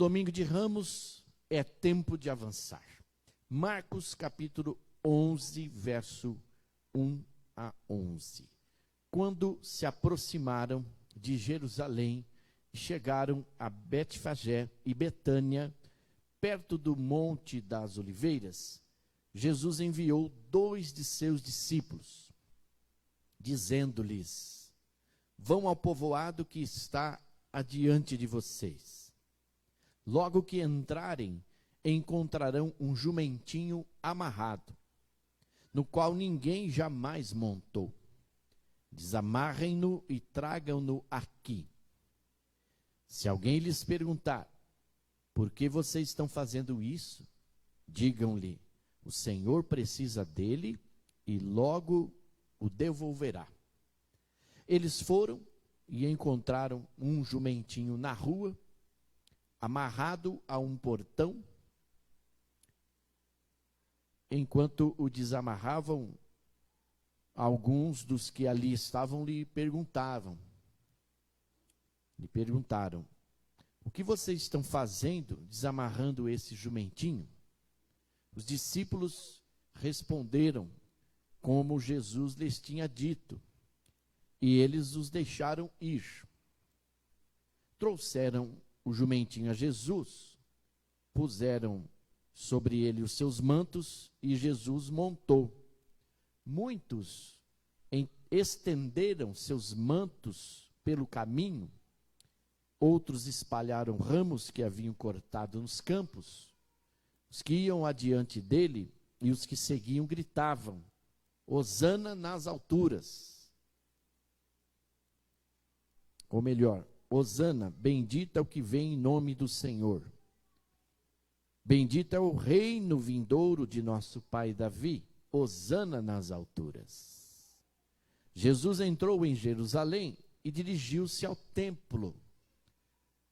domingo de Ramos é tempo de avançar. Marcos capítulo 11, verso 1 a 11. Quando se aproximaram de Jerusalém, chegaram a Betfagé e Betânia, perto do Monte das Oliveiras, Jesus enviou 2 de seus discípulos, dizendo-lhes: vão ao povoado que está adiante de vocês. Logo que entrarem, encontrarão um jumentinho amarrado, no qual ninguém jamais montou. Desamarrem-no e tragam-no aqui. Se alguém lhes perguntar: por que vocês estão fazendo isso? Digam-lhe: o Senhor precisa dele e logo o devolverá. Eles foram e encontraram um jumentinho na rua, amarrado a um portão. Enquanto o desamarravam, alguns dos que ali estavam lhe perguntaram: o que vocês estão fazendo desamarrando esse jumentinho? Os discípulos responderam como Jesus lhes tinha dito, e eles os deixaram ir. Trouxeram o jumentinho a Jesus, puseram sobre ele os seus mantos e Jesus montou. Muitos estenderam seus mantos pelo caminho, outros espalharam ramos que haviam cortado nos campos. Os que iam adiante dele e os que seguiam gritavam: Hosana nas alturas. Ou melhor, Hosana, bendito é o que vem em nome do Senhor. Bendito é o reino vindouro de nosso pai Davi. Hosana nas alturas. Jesus entrou em Jerusalém e dirigiu-se ao templo.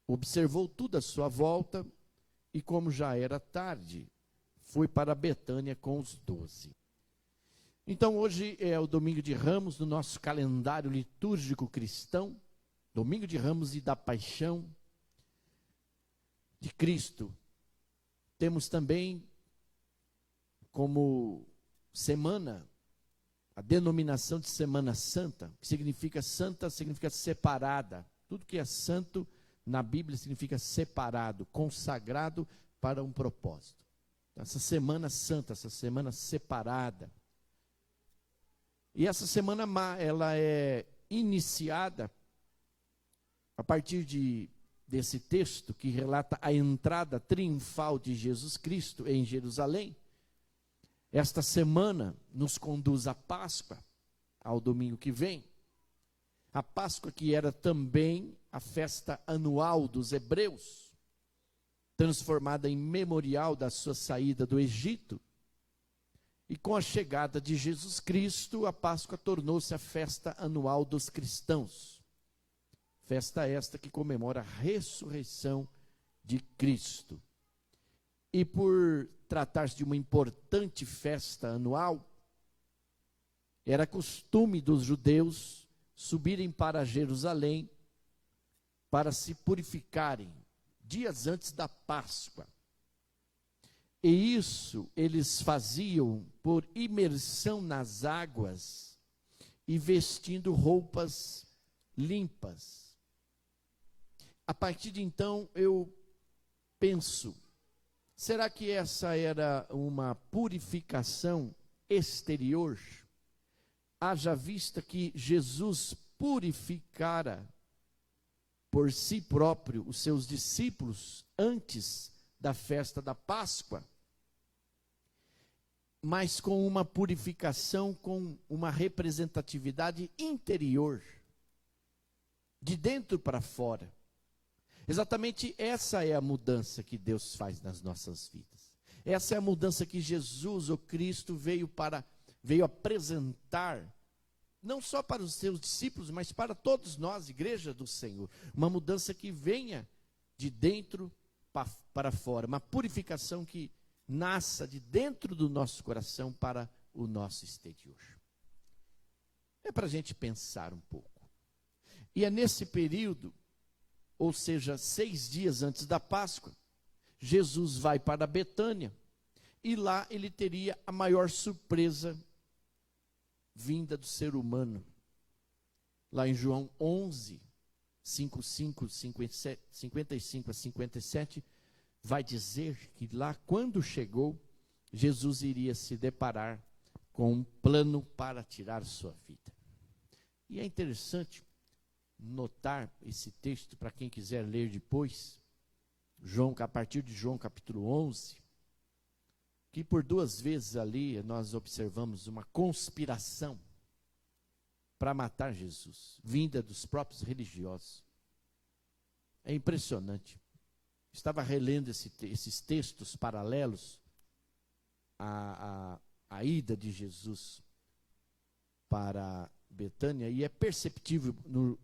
Observou tudo à sua volta e, como já era tarde, foi para Betânia com os 12. Então hoje é o domingo de Ramos no nosso calendário litúrgico cristão, domingo de Ramos e da Paixão de Cristo. Temos também como semana a denominação de Semana Santa, que significa santa, significa separada. Tudo que é santo na Bíblia significa separado, consagrado para um propósito. Essa semana santa, essa semana separada. E essa semana ela é iniciada a partir desse texto que relata a entrada triunfal de Jesus Cristo em Jerusalém. Esta semana nos conduz à Páscoa, ao domingo que vem. A Páscoa que era também a festa anual dos hebreus, transformada em memorial da sua saída do Egito. E com a chegada de Jesus Cristo, a Páscoa tornou-se a festa anual dos cristãos. Festa esta que comemora a ressurreição de Cristo. E por tratar-se de uma importante festa anual, era costume dos judeus subirem para Jerusalém para se purificarem dias antes da Páscoa. E isso eles faziam por imersão nas águas e vestindo roupas limpas. A partir de então eu penso, será que essa era uma purificação exterior? Haja vista que Jesus purificara por si próprio os seus discípulos antes da festa da Páscoa, mas com uma purificação, com uma representatividade interior, de dentro para fora. Exatamente essa é a mudança que Deus faz nas nossas vidas. Essa é a mudança que Jesus, o Cristo, veio apresentar, não só para os seus discípulos, mas para todos nós, igreja do Senhor. Uma mudança que venha de dentro para fora, uma purificação que nasça de dentro do nosso coração para o nosso exterior. É para a gente pensar um pouco. E é nesse período ou seja, 6 dias antes da Páscoa, Jesus vai para Betânia, e lá ele teria a maior surpresa vinda do ser humano. Lá em João 11, 55 a 57, vai dizer que lá, quando chegou, Jesus iria se deparar com um plano para tirar sua vida. E é interessante notar esse texto, para quem quiser ler depois, a partir de João capítulo 11, que por 2 vezes ali nós observamos uma conspiração para matar Jesus, vinda dos próprios religiosos. É impressionante. Estava relendo esses textos paralelos à ida de Jesus para Betânia, e é perceptível no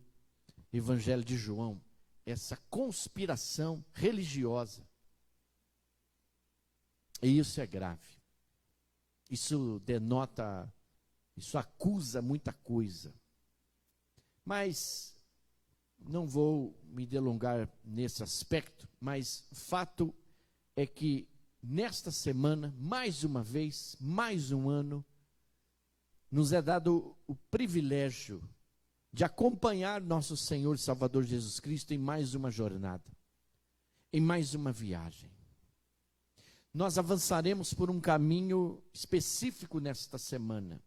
Evangelho de João essa conspiração religiosa. E isso é grave. Isso denota, isso acusa muita coisa. Mas não vou me delongar nesse aspecto, mas o fato é que nesta semana, mais uma vez, mais um ano, nos é dado o privilégio de acompanhar nosso Senhor e Salvador Jesus Cristo em mais uma jornada, em mais uma viagem. Nós avançaremos por um caminho específico nesta semana,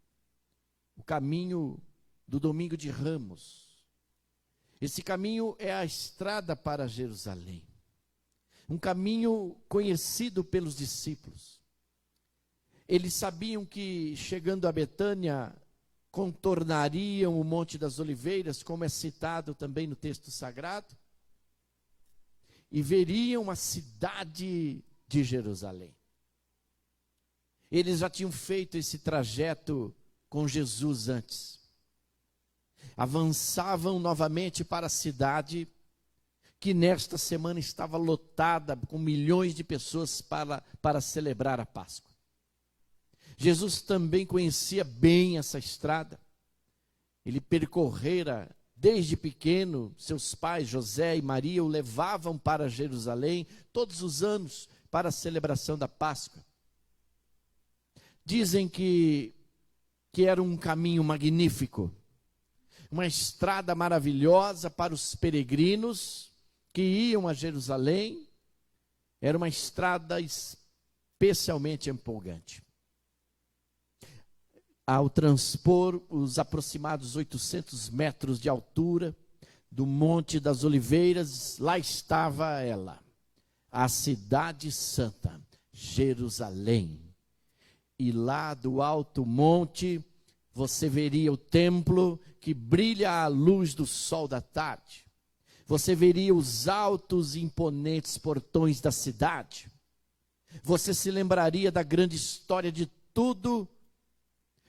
o caminho do Domingo de Ramos. Esse caminho é a estrada para Jerusalém, um caminho conhecido pelos discípulos. Eles sabiam que, chegando a Betânia, contornariam o Monte das Oliveiras, como é citado também no texto sagrado, e veriam a cidade de Jerusalém. Eles já tinham feito esse trajeto com Jesus antes. Avançavam novamente para a cidade, que nesta semana estava lotada com milhões de pessoas para celebrar a Páscoa. Jesus também conhecia bem essa estrada. Ele percorrera desde pequeno, seus pais José e Maria o levavam para Jerusalém todos os anos para a celebração da Páscoa. Dizem que era um caminho magnífico, uma estrada maravilhosa para os peregrinos que iam a Jerusalém. Era uma estrada especialmente empolgante. Ao transpor os aproximados 800 metros de altura do Monte das Oliveiras, lá estava ela, a cidade santa, Jerusalém. E lá do alto monte, você veria o templo que brilha à luz do sol da tarde. Você veria os altos e imponentes portões da cidade. Você se lembraria da grande história de tudo,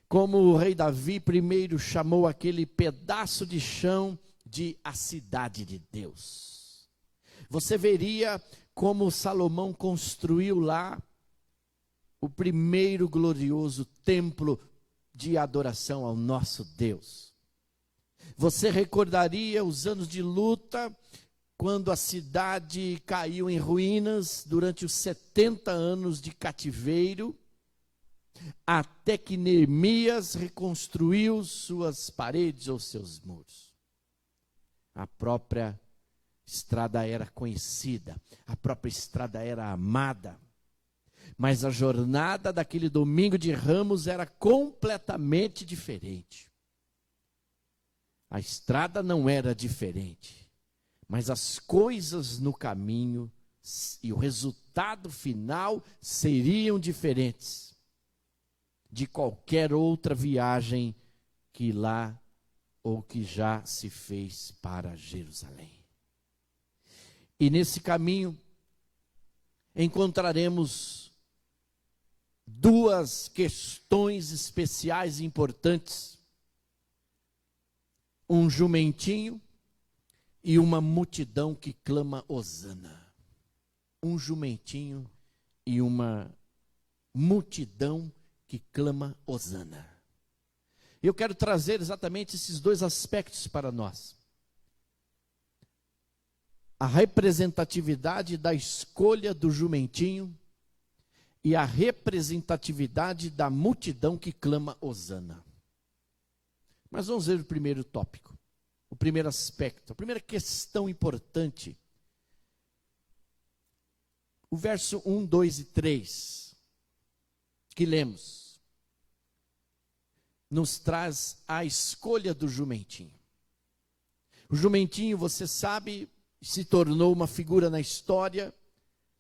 como o rei Davi primeiro chamou aquele pedaço de chão de a cidade de Deus. Você veria como Salomão construiu lá o primeiro glorioso templo de adoração ao nosso Deus. Você recordaria os anos de luta, quando a cidade caiu em ruínas durante os 70 anos de cativeiro, até que Neemias reconstruiu suas paredes ou seus muros. A própria estrada era conhecida, a própria estrada era amada, mas a jornada daquele Domingo de Ramos era completamente diferente. A estrada não era diferente, mas as coisas no caminho e o resultado final seriam diferentes de qualquer outra viagem que lá ou que já se fez para Jerusalém. E nesse caminho encontraremos 2 questões especiais e importantes: um jumentinho e uma multidão que clama hosana. Um jumentinho e uma multidão que clama hosana. Eu quero trazer exatamente esses 2 aspectos para nós. a representatividade da escolha do jumentinho e a representatividade da multidão que clama Hosana. Mas vamos ver o primeiro tópico, o primeiro aspecto, a primeira questão importante. O verso 1, 2 e 3, que lemos, nos traz a escolha do jumentinho. O jumentinho, você sabe, se tornou uma figura na história,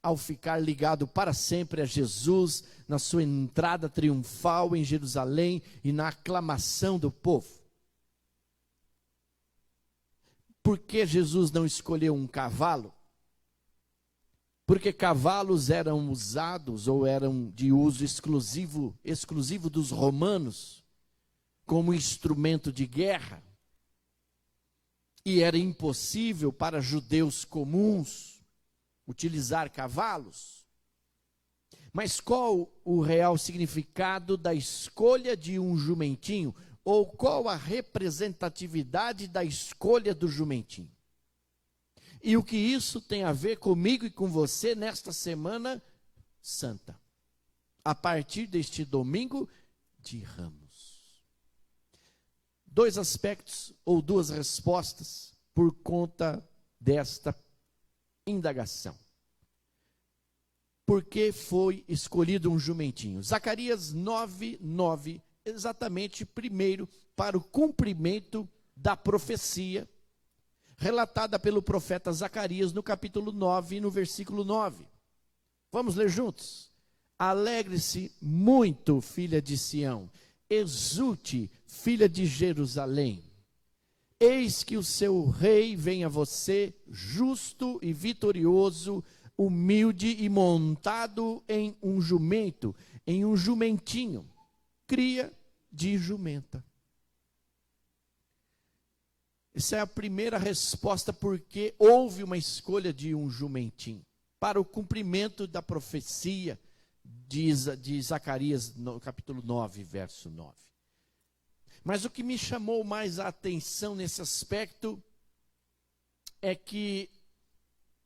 ao ficar ligado para sempre a Jesus, na sua entrada triunfal em Jerusalém e na aclamação do povo. Por que Jesus não escolheu um cavalo? Porque cavalos eram usados ou eram de uso exclusivo dos romanos, como instrumento de guerra. E era impossível para judeus comuns utilizar cavalos. Mas qual o real significado da escolha de um jumentinho? Ou qual a representatividade da escolha do jumentinho? E o que isso tem a ver comigo e com você nesta semana santa, a partir deste domingo de Ramos? Dois aspectos ou duas respostas por conta desta indagação. Por que foi escolhido um jumentinho? Zacarias 9:9, exatamente primeiro para o cumprimento da profecia relatada pelo profeta Zacarias no capítulo 9 e no versículo 9. Vamos ler juntos? Alegre-se muito, filha de Sião, exulte, filha de Jerusalém. Eis que o seu rei vem a você, justo e vitorioso, humilde e montado em um jumento, em um jumentinho, cria de jumenta. Essa é a primeira resposta, porque houve uma escolha de um jumentinho, para o cumprimento da profecia de Zacarias, no capítulo 9, verso 9. Mas o que me chamou mais a atenção nesse aspecto é que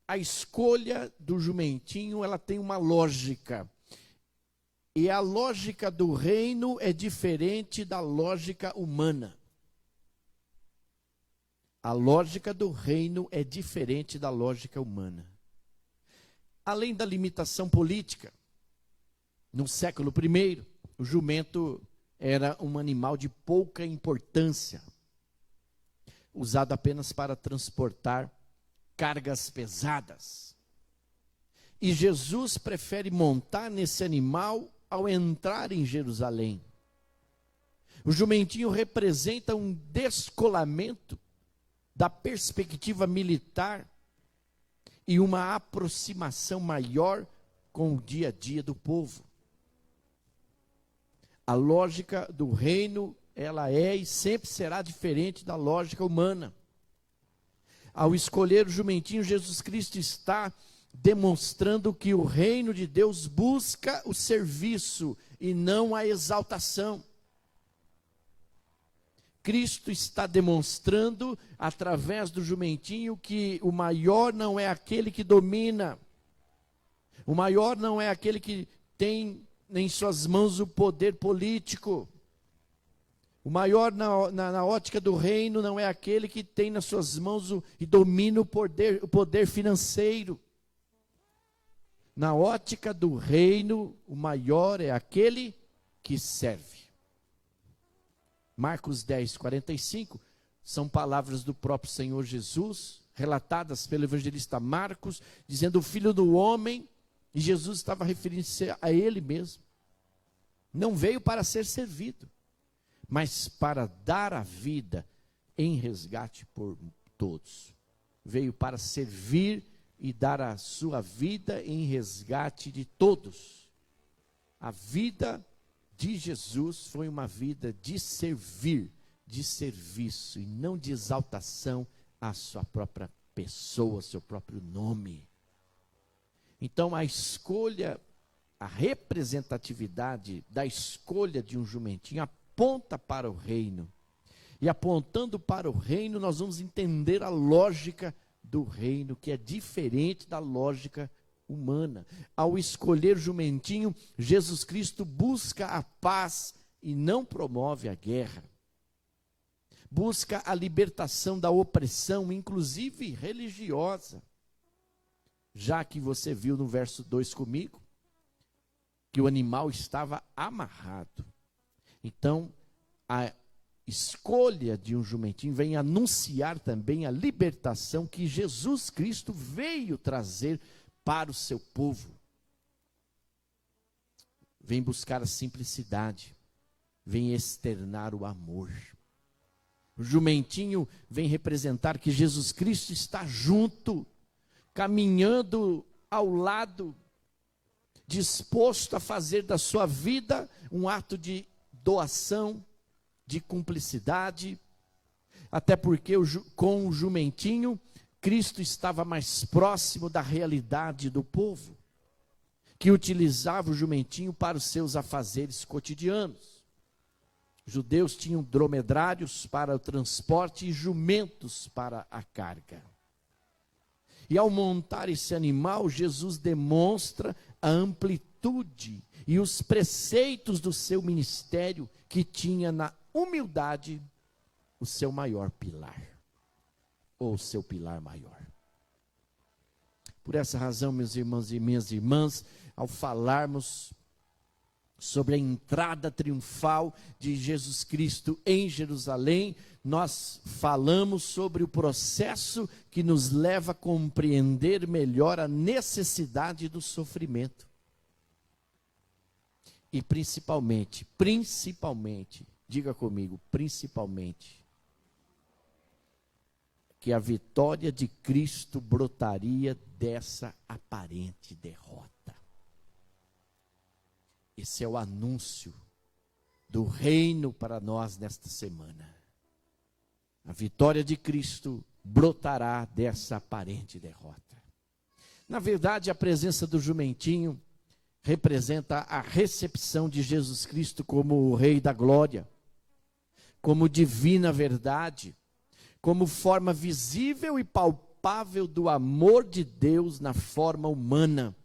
a escolha do jumentinho, ela tem uma lógica. E a lógica do reino é diferente da lógica humana. A lógica do reino é diferente da lógica humana. Além da limitação política, no século I, o jumento era um animal de pouca importância, usado apenas para transportar cargas pesadas. E Jesus prefere montar nesse animal ao entrar em Jerusalém. O jumentinho representa um descolamento da perspectiva militar e uma aproximação maior com o dia a dia do povo. A lógica do reino, ela é e sempre será diferente da lógica humana. Ao escolher o jumentinho, Jesus Cristo está demonstrando que o reino de Deus busca o serviço e não a exaltação. Cristo está demonstrando, através do jumentinho, que o maior não é aquele que domina. O maior não é aquele que tem em suas mãos o poder político. O maior na ótica do reino não é aquele que tem nas suas mãos e domina o poder financeiro. Na ótica do reino, o maior é aquele que serve. Marcos 10, 45, são palavras do próprio Senhor Jesus, relatadas pelo evangelista Marcos, dizendo o Filho do Homem, e Jesus estava referindo-se a ele mesmo. Não veio para ser servido, mas para dar a vida em resgate por todos. Veio para servir e dar a sua vida em resgate de todos. A vida de Jesus foi uma vida de servir, de serviço, e não de exaltação à sua própria pessoa, seu próprio nome. Então a escolha, a representatividade da escolha de um jumentinho aponta para o reino. E apontando para o reino, nós vamos entender a lógica do reino, que é diferente da lógica humana. Ao escolher jumentinho, Jesus Cristo busca a paz e não promove a guerra. Busca a libertação da opressão, inclusive religiosa. Já que você viu no verso 2 comigo, que o animal estava amarrado. Então, a escolha de um jumentinho vem anunciar também a libertação que Jesus Cristo veio trazer para o seu povo. Vem buscar a simplicidade, vem externar o amor. O jumentinho vem representar que Jesus Cristo está junto, caminhando ao lado, disposto a fazer da sua vida um ato de doação, de cumplicidade, até porque com o jumentinho, Cristo estava mais próximo da realidade do povo, que utilizava o jumentinho para os seus afazeres cotidianos. Os judeus tinham dromedários para o transporte e jumentos para a carga. E ao montar esse animal, Jesus demonstra a amplitude e os preceitos do seu ministério, que tinha na humildade o seu maior pilar, ou o seu pilar maior. Por essa razão, meus irmãos e minhas irmãs, ao falarmos sobre a entrada triunfal de Jesus Cristo em Jerusalém, nós falamos sobre o processo que nos leva a compreender melhor a necessidade do sofrimento. E principalmente, diga comigo, principalmente, que a vitória de Cristo brotaria dessa aparente derrota. Esse é o anúncio do reino para nós nesta semana. A vitória de Cristo brotará dessa aparente derrota. Na verdade, a presença do jumentinho representa a recepção de Jesus Cristo como o Rei da Glória, como divina verdade, como forma visível e palpável do amor de Deus na forma humana,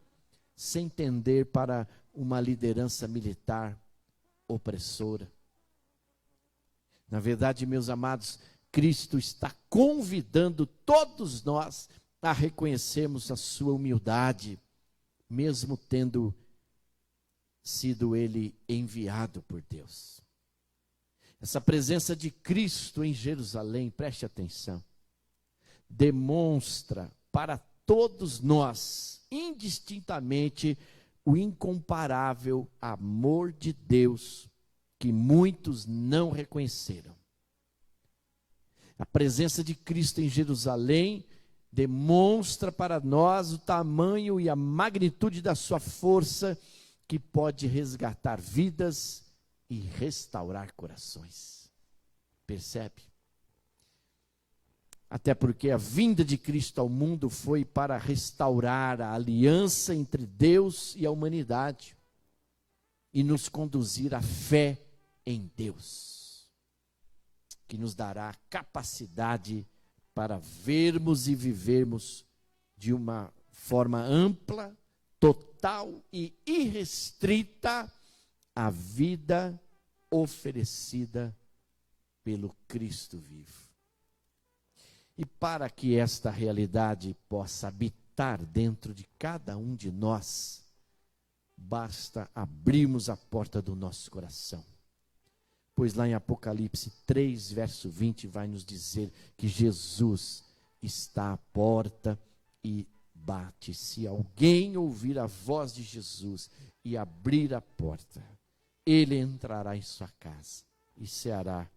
sem tender para uma liderança militar opressora. Na verdade, meus amados, Cristo está convidando todos nós a reconhecermos a sua humildade, mesmo tendo sido ele enviado por Deus. Essa presença de Cristo em Jerusalém, preste atenção, demonstra para todos nós, indistintamente, o incomparável amor de Deus que muitos não reconheceram. A presença de Cristo em Jerusalém demonstra para nós o tamanho e a magnitude da sua força, que pode resgatar vidas e restaurar corações. Percebe? Até porque a vinda de Cristo ao mundo foi para restaurar a aliança entre Deus e a humanidade e nos conduzir à fé em Deus, que nos dará capacidade para vermos e vivermos de uma forma ampla, total e irrestrita a vida oferecida pelo Cristo vivo. E para que esta realidade possa habitar dentro de cada um de nós, basta abrirmos a porta do nosso coração. Pois lá em Apocalipse 3, verso 20, vai nos dizer que Jesus está à porta e bate. Se alguém ouvir a voz de Jesus e abrir a porta, ele entrará em sua casa e ceará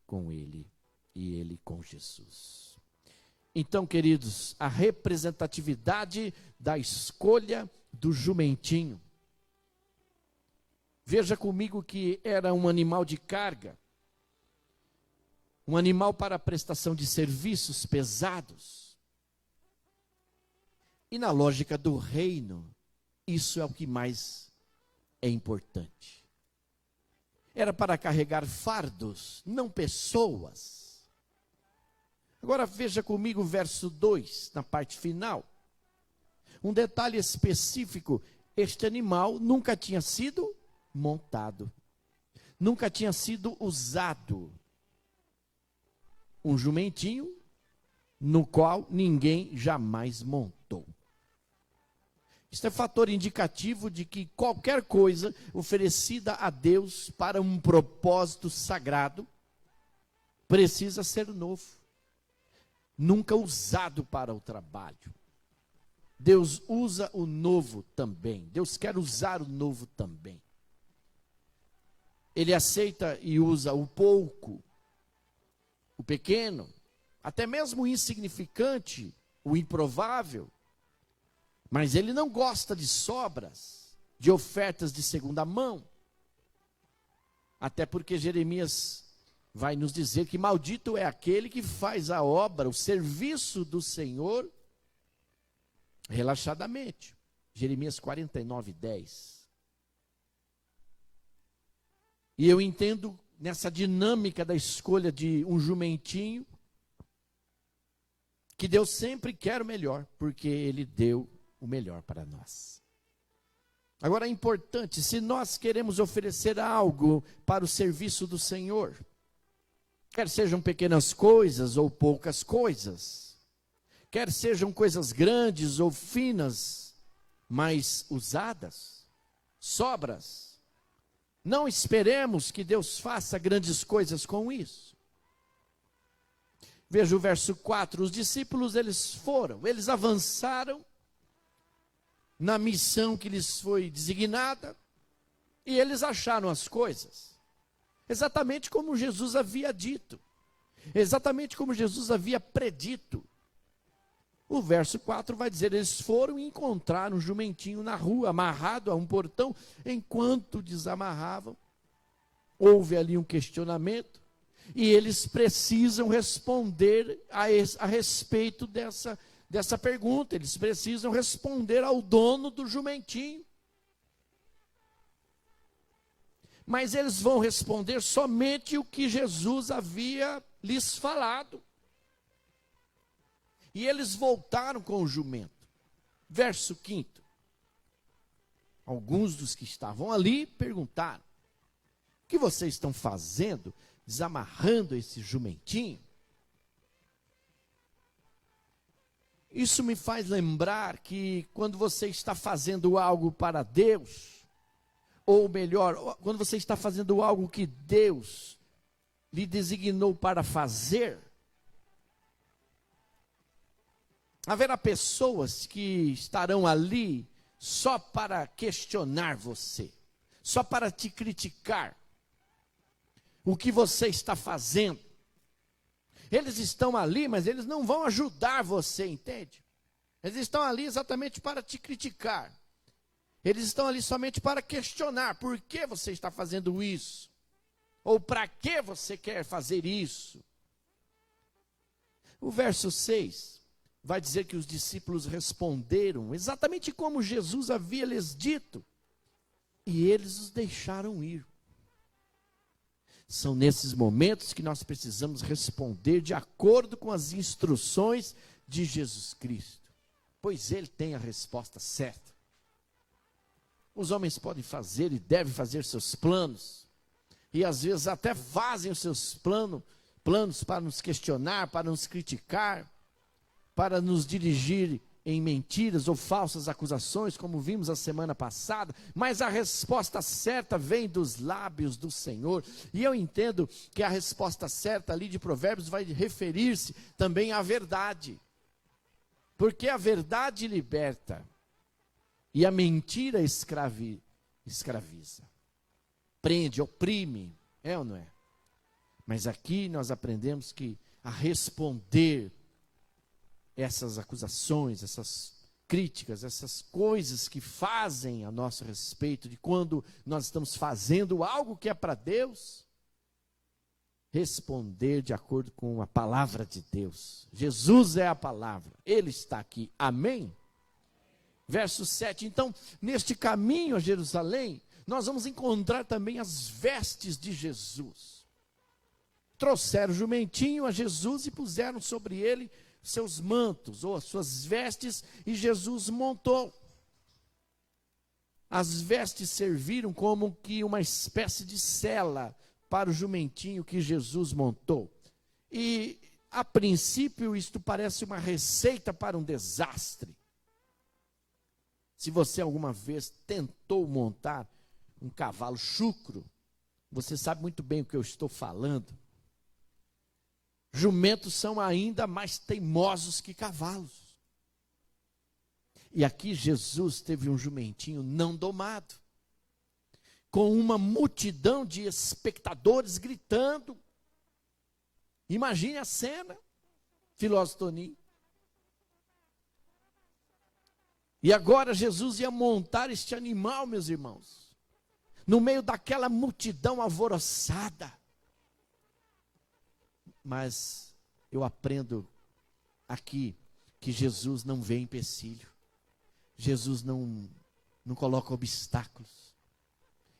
com ele e ele com Jesus. Então, queridos, a representatividade da escolha do jumentinho. Veja comigo que era um animal de carga, um animal para a prestação de serviços pesados. E na lógica do reino, isso é o que mais é importante. Era para carregar fardos, não pessoas. Agora veja comigo o verso 2, na parte final. Um detalhe específico: este animal nunca tinha sido montado, nunca tinha sido usado. Um jumentinho no qual ninguém jamais montou. Isso é fator indicativo de que qualquer coisa oferecida a Deus para um propósito sagrado precisa ser novo, nunca usado para o trabalho. Deus usa o novo também. Deus quer usar o novo também. Ele aceita e usa o pouco, o pequeno, até mesmo o insignificante, o improvável. Mas ele não gosta de sobras, de ofertas de segunda mão. Até porque Jeremias vai nos dizer que maldito é aquele que faz a obra, o serviço do Senhor, relaxadamente. Jeremias 49:10. E eu entendo nessa dinâmica da escolha de um jumentinho, que Deus sempre quer o melhor, porque Ele deu o melhor para nós. Agora é importante, se nós queremos oferecer algo para o serviço do Senhor, quer sejam pequenas coisas ou poucas coisas, quer sejam coisas grandes ou finas, mas usadas, sobras, não esperemos que Deus faça grandes coisas com isso. Veja o verso 4, os discípulos eles avançaram na missão que lhes foi designada, e eles acharam as coisas, exatamente como Jesus havia dito, exatamente como Jesus havia predito. O verso 4 vai dizer, eles foram e encontraram um jumentinho na rua, amarrado a um portão. Enquanto desamarravam, houve ali um questionamento, e eles precisam responder a respeito dessa pergunta. Eles precisam responder ao dono do jumentinho. Mas eles vão responder somente o que Jesus havia lhes falado. E eles voltaram com o jumento. Verso 5. Alguns dos que estavam ali perguntaram: o que vocês estão fazendo, desamarrando esse jumentinho? Isso me faz lembrar que quando você está fazendo algo para Deus, ou melhor, quando você está fazendo algo que Deus lhe designou para fazer, haverá pessoas que estarão ali só para questionar você, só para te criticar o que você está fazendo. Eles estão ali, mas eles não vão ajudar você, entende? Eles estão ali exatamente para te criticar. Eles estão ali somente para questionar por que você está fazendo isso, ou para que você quer fazer isso. O verso 6 vai dizer que os discípulos responderam exatamente como Jesus havia lhes dito, e eles os deixaram ir. São nesses momentos que nós precisamos responder de acordo com as instruções de Jesus Cristo, pois Ele tem a resposta certa. Os homens podem fazer e devem fazer seus planos, e às vezes até fazem os seus planos para nos questionar, para nos criticar, para nos dirigir em mentiras ou falsas acusações, como vimos a semana passada, mas a resposta certa vem dos lábios do Senhor. E eu entendo que a resposta certa ali de Provérbios vai referir-se também à verdade, porque a verdade liberta e a mentira escraviza, prende, oprime, é ou não é? Mas aqui nós aprendemos que a responder essas acusações, essas críticas, essas coisas que fazem a nosso respeito, de quando nós estamos fazendo algo que é para Deus, responder de acordo com a palavra de Deus. Jesus é a palavra, Ele está aqui, amém? Verso 7, então, neste caminho a Jerusalém, nós vamos encontrar também as vestes de Jesus, trouxeram o jumentinho a Jesus e puseram sobre ele seus mantos ou as suas vestes, e Jesus montou. As vestes serviram como que uma espécie de sela para o jumentinho que Jesus montou. E, a princípio, isto parece uma receita para um desastre. Se você alguma vez tentou montar um cavalo chucro, você sabe muito bem o que eu estou falando. Jumentos são ainda mais teimosos que cavalos. E aqui Jesus teve um jumentinho não domado, com uma multidão de espectadores gritando. Imagine a cena, filósofo Toninho. E agora Jesus ia montar este animal, meus irmãos, no meio daquela multidão alvoroçada. Mas eu aprendo aqui que Jesus não vê empecilho. Jesus não coloca obstáculos.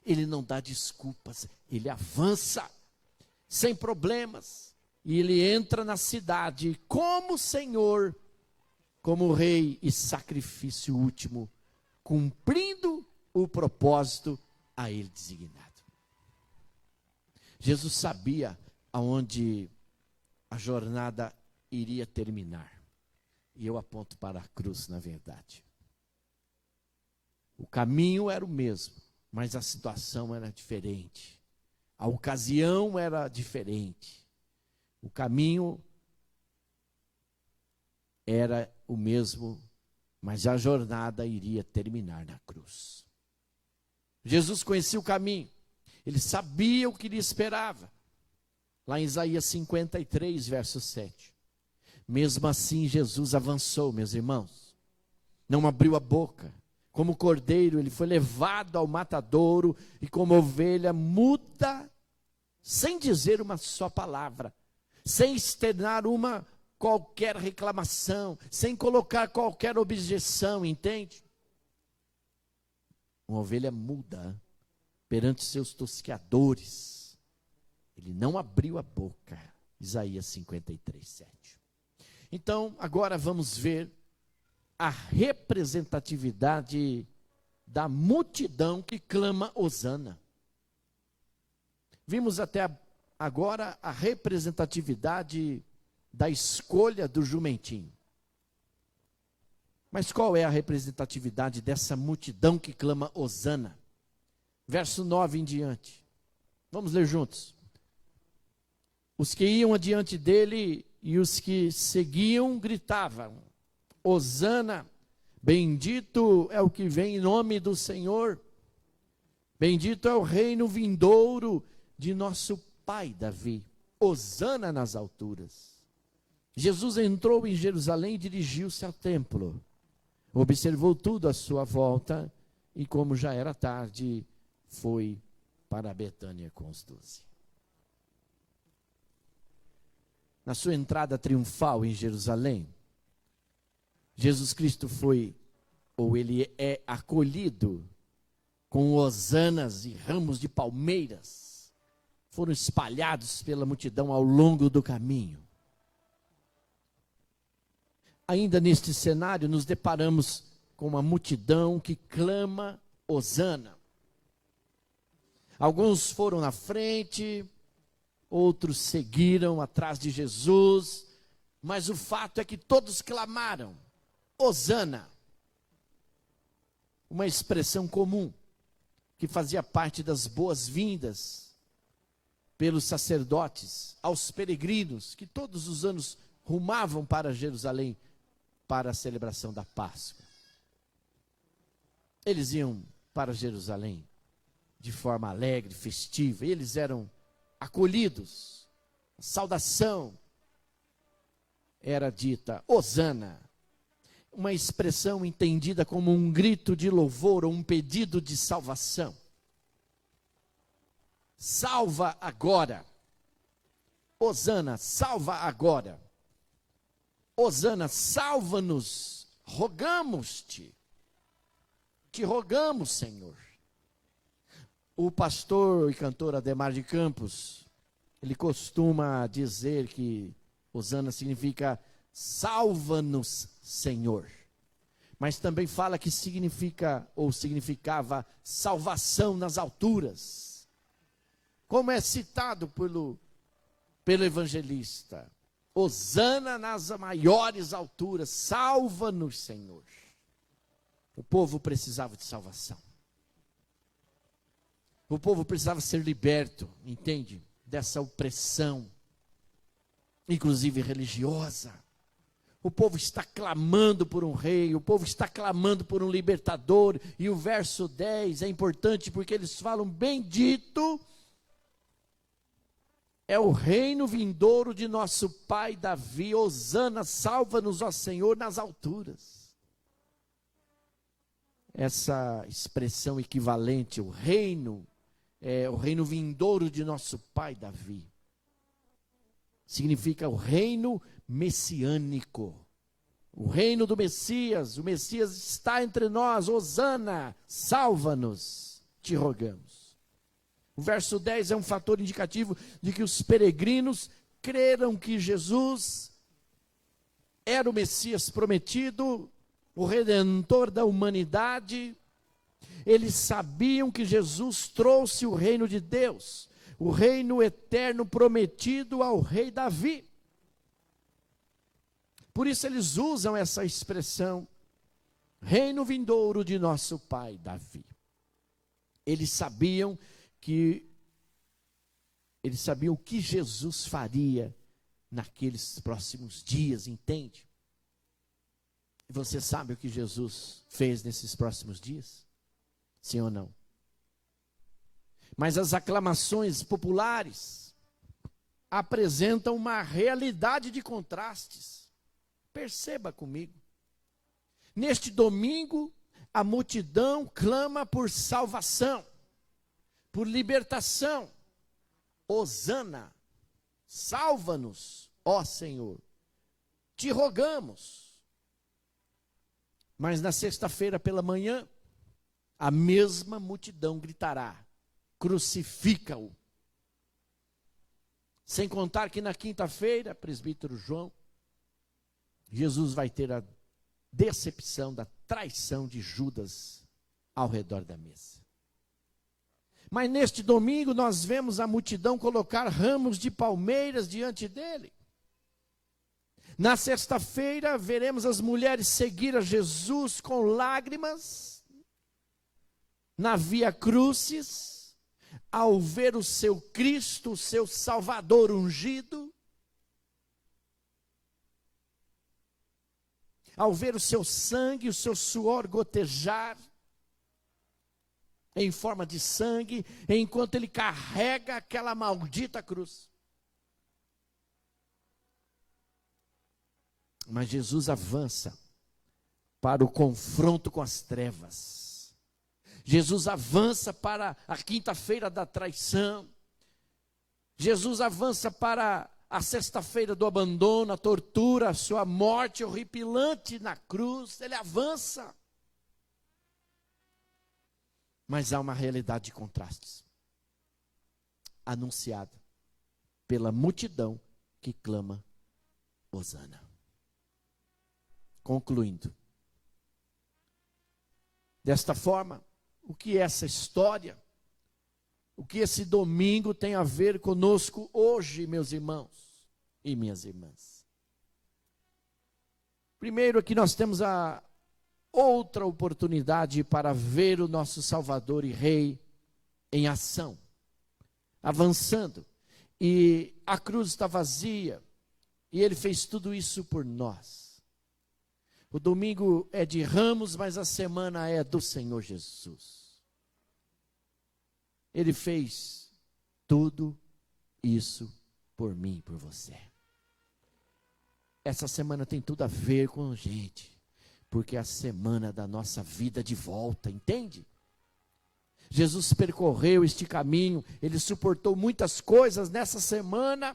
Ele não dá desculpas. Ele avança sem problemas. E ele entra na cidade como Senhor, como Rei e sacrifício último, cumprindo o propósito a ele designado. Jesus sabia aonde a jornada iria terminar. E eu aponto para a cruz, na verdade. O caminho era o mesmo, mas a situação era diferente. A ocasião era diferente. O caminho era o mesmo, mas a jornada iria terminar na cruz. Jesus conhecia o caminho. Ele sabia o que lhe esperava. Lá em Isaías 53, verso 7. Mesmo assim, Jesus avançou, meus irmãos. Não abriu a boca. Como cordeiro, ele foi levado ao matadouro, e como ovelha muda, sem dizer uma só palavra, sem externar qualquer reclamação, sem colocar qualquer objeção, entende? Uma ovelha muda perante seus tosqueadores. Ele não abriu a boca. Isaías 53, 7. Então, agora vamos ver a representatividade da multidão que clama Hosana. Vimos até agora a representatividade da escolha do jumentinho. Mas qual é a representatividade dessa multidão que clama Hosana? Verso 9 em diante. Vamos ler juntos. Os que iam adiante dele e os que seguiam gritavam: Hosana, bendito é o que vem em nome do Senhor. Bendito é o reino vindouro de nosso pai Davi. Hosana nas alturas. Jesus entrou em Jerusalém e dirigiu-se ao templo. Observou tudo à sua volta e, como já era tarde, foi para Betânia com os 12. Na sua entrada triunfal em Jerusalém, Jesus Cristo ele é acolhido com hosanas e ramos de palmeiras, foram espalhados pela multidão ao longo do caminho. Ainda neste cenário, nos deparamos com uma multidão que clama Hosana. Alguns foram na frente, outros seguiram atrás de Jesus, mas o fato é que todos clamaram Hosana, uma expressão comum que fazia parte das boas-vindas pelos sacerdotes aos peregrinos que todos os anos rumavam para Jerusalém para a celebração da Páscoa. Eles iam para Jerusalém de forma alegre, festiva, e eles eram acolhidos. A saudação era dita Hosana, uma expressão entendida como um grito de louvor ou um pedido de salvação. Salva agora. Hosana, salva agora. Hosana, salva-nos, rogamos-te. Te rogamos, Senhor. O pastor e cantor Ademar de Campos, Ele costuma dizer que Hosana significa salva-nos, Senhor. Mas também fala que significa ou significava salvação nas alturas. Como é citado pelo evangelista. Hosana nas maiores alturas, salva-nos, Senhor. O povo precisava de salvação. O povo precisava ser liberto, entende? Dessa opressão, inclusive religiosa. O povo está clamando por um rei, o povo está clamando por um libertador. E o verso 10 é importante porque eles falam: bendito é o reino vindouro de nosso pai Davi. Hosana, salva-nos, ó Senhor, nas alturas. Essa expressão equivalente, o reino vindouro de nosso pai Davi, significa o reino messiânico, o reino do Messias. O Messias está entre nós. Hosana, salva-nos, te rogamos. O verso 10 é um fator indicativo de que os peregrinos creram que Jesus era o Messias prometido, o Redentor da humanidade. Eles sabiam que Jesus trouxe o reino de Deus, o reino eterno prometido ao rei Davi. Por isso eles usam essa expressão, reino vindouro de nosso pai Davi. Eles sabiam o que Jesus faria naqueles próximos dias, entende? E você sabe o que Jesus fez nesses próximos dias? Sim ou não? Mas as aclamações populares apresentam uma realidade de contrastes. Perceba comigo. Neste domingo, a multidão clama por salvação, por libertação. Hosana, salva-nos, ó Senhor, te rogamos. Mas na sexta-feira pela manhã, a mesma multidão gritará: crucifica-o. Sem contar que na quinta-feira, presbítero João, Jesus vai ter a decepção da traição de Judas ao redor da mesa. Mas neste domingo nós vemos a multidão colocar ramos de palmeiras diante dele. Na sexta-feira veremos as mulheres seguir a Jesus com lágrimas na Via Crucis, ao ver o seu Cristo, o seu Salvador ungido, ao ver o seu sangue, o seu suor gotejar em forma de sangue, enquanto ele carrega aquela maldita cruz. Mas Jesus avança para o confronto com as trevas. Jesus avança para a quinta-feira da traição. Jesus avança para a sexta-feira do abandono, a tortura, a sua morte horripilante na cruz. Ele avança. Mas há uma realidade de contrastes, anunciada pela multidão que clama Hosana. Concluindo, desta forma, o que essa história, o que esse domingo tem a ver conosco hoje, meus irmãos e minhas irmãs? Primeiro, aqui nós temos a outra oportunidade para ver o nosso Salvador e Rei em ação, avançando. E a cruz está vazia, e Ele fez tudo isso por nós. O domingo é de Ramos, mas a semana é do Senhor Jesus. Ele fez tudo isso por mim e por você. Essa semana tem tudo a ver com a gente, porque é a semana da nossa vida de volta, entende? Jesus percorreu este caminho, Ele suportou muitas coisas nessa semana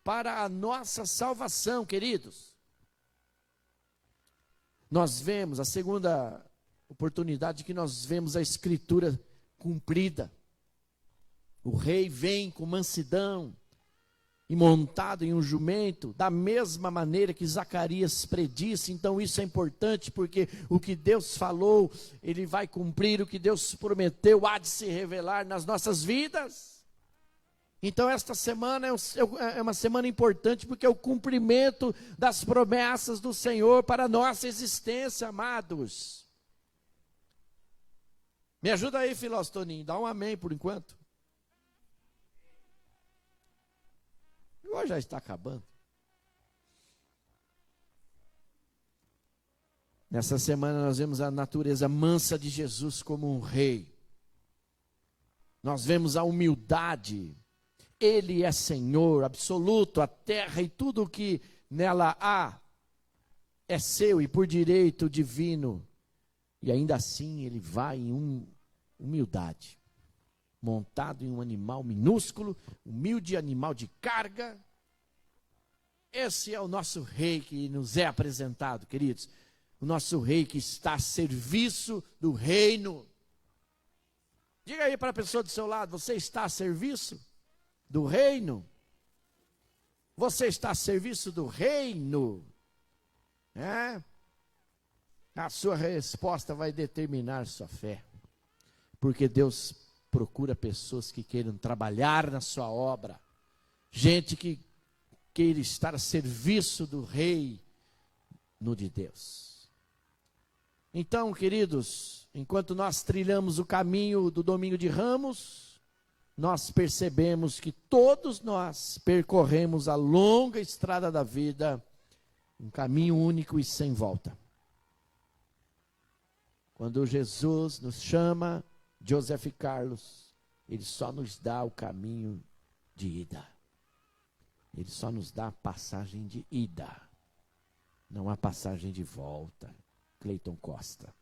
para a nossa salvação, queridos. Nós vemos, a segunda oportunidade que nós vemos a Escritura cumprida. O rei vem com mansidão, e montado em um jumento, da mesma maneira que Zacarias predisse. Então isso é importante, porque o que Deus falou, Ele vai cumprir, o que Deus prometeu há de se revelar nas nossas vidas. Então esta semana é uma semana importante, porque é o cumprimento das promessas do Senhor para a nossa existência, amados. Me ajuda aí, Filósofo Toninho, dá um amém por enquanto. Agora já está acabando. Nessa semana nós vemos a natureza mansa de Jesus como um rei. Nós vemos a humildade. Ele é Senhor absoluto, a terra e tudo o que nela há é seu e por direito divino. E ainda assim ele vai em humildade, montado em um animal minúsculo, humilde animal de carga. Esse é o nosso rei que nos é apresentado, queridos. O nosso rei que está a serviço do reino. Diga aí para a pessoa do seu lado: você está a serviço do reino? Você está a serviço do reino? A sua resposta vai determinar sua fé. Porque Deus procura pessoas que queiram trabalhar na sua obra. Gente que queira estar a serviço do reino de Deus. Então, queridos, enquanto nós trilhamos o caminho do Domingo de Ramos, nós percebemos que todos nós percorremos a longa estrada da vida, um caminho único e sem volta. Quando Jesus nos chama, Joseph Carlos, ele só nos dá o caminho de ida. Ele só nos dá a passagem de ida, não a passagem de volta. Cleiton Costa.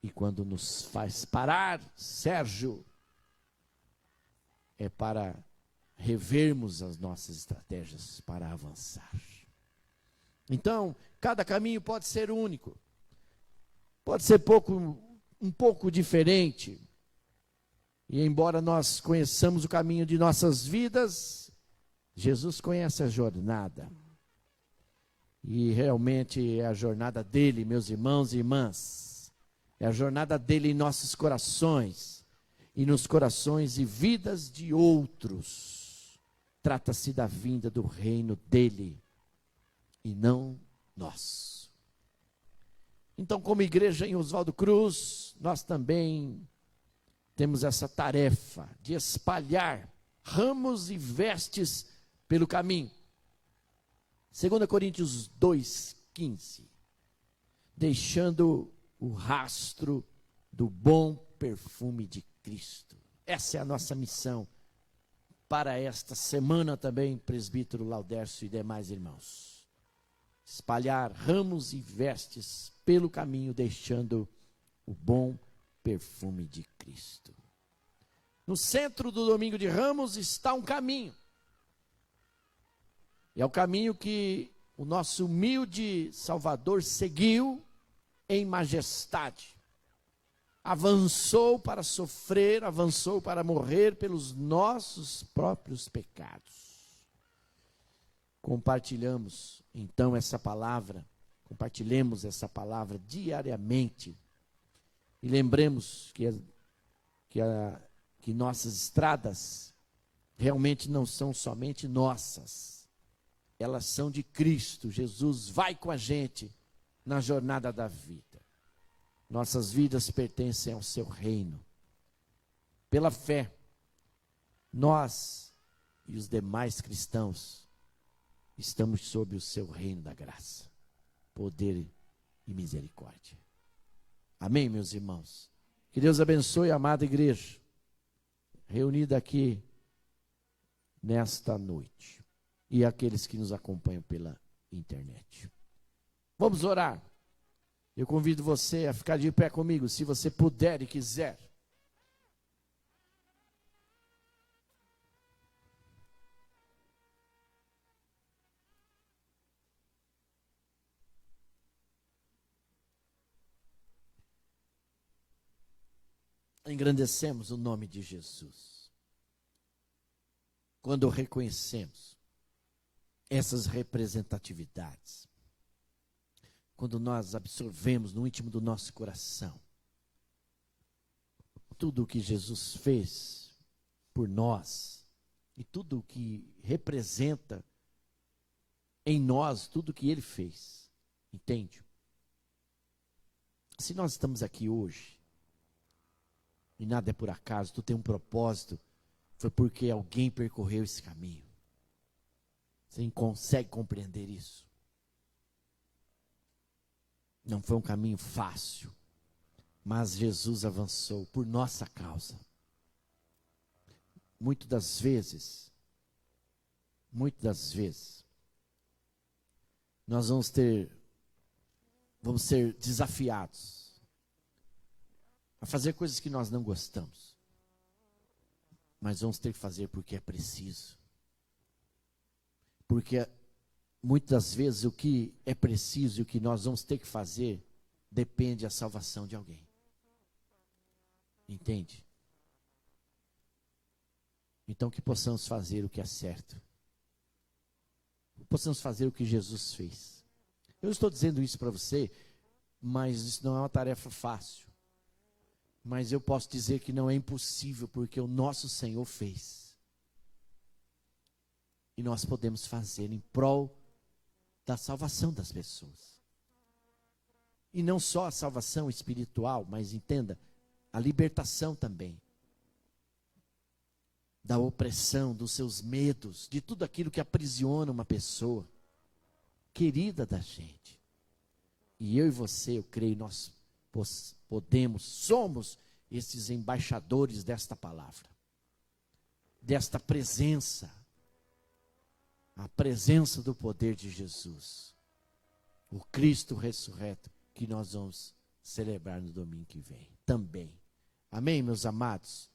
E quando nos faz parar, Sérgio, é para revermos as nossas estratégias para avançar. Então, cada caminho pode ser único, pode ser um pouco diferente. E embora nós conheçamos o caminho de nossas vidas, Jesus conhece a jornada. E realmente é a jornada dele, meus irmãos e irmãs. É a jornada dele em nossos corações. E nos corações e vidas de outros. Trata-se da vinda do reino dele. E não nós. Então, como igreja em Oswaldo Cruz, nós também temos essa tarefa de espalhar ramos e vestes pelo caminho. 2 Coríntios 2,15, deixando o rastro do bom perfume de Cristo. Essa é a nossa missão para esta semana também, presbítero Laudércio e demais irmãos. Espalhar ramos e vestes pelo caminho, deixando o bom perfume de Cristo. No centro do Domingo de Ramos está um caminho. É o caminho que o nosso humilde Salvador seguiu em majestade. Avançou para sofrer, avançou para morrer pelos nossos próprios pecados. Compartilhamos então essa palavra, compartilhemos essa palavra diariamente. E lembremos que nossas estradas realmente não são somente nossas. Elas são de Cristo. Jesus vai com a gente na jornada da vida. Nossas vidas pertencem ao seu reino. Pela fé, nós e os demais cristãos estamos sob o seu reino da graça, poder e misericórdia. Amém, meus irmãos? Que Deus abençoe a amada igreja, reunida aqui nesta noite. E aqueles que nos acompanham pela internet. Vamos orar. Eu convido você a ficar de pé comigo, se você puder e quiser. Engrandecemos o nome de Jesus. quando reconhecemos essas representatividades, quando nós absorvemos no íntimo do nosso coração tudo o que Jesus fez por nós e tudo o que representa em nós tudo o que Ele fez, entende? Se nós estamos aqui hoje, e nada é por acaso, tu tem um propósito, foi porque alguém percorreu esse caminho. Você consegue compreender isso? Não foi um caminho fácil, mas Jesus avançou por nossa causa. Muitas das vezes, nós vamos ser desafiados a fazer coisas que nós não gostamos, mas vamos ter que fazer porque é preciso. Porque muitas das vezes o que é preciso e o que nós vamos ter que fazer depende da salvação de alguém. Entende? Então que possamos fazer o que é certo. Possamos fazer o que Jesus fez. Eu estou dizendo isso para você, mas isso não é uma tarefa fácil. Mas eu posso dizer que não é impossível, porque o nosso Senhor fez. E nós podemos fazer em prol da salvação das pessoas. E não só a salvação espiritual, mas entenda, a libertação também. Da opressão, dos seus medos, de tudo aquilo que aprisiona uma pessoa querida da gente. E eu e você, eu creio, nós somos esses embaixadores desta palavra, desta presença, a presença do poder de Jesus, o Cristo ressurreto, que nós vamos celebrar no domingo que vem também. Amém, meus amados?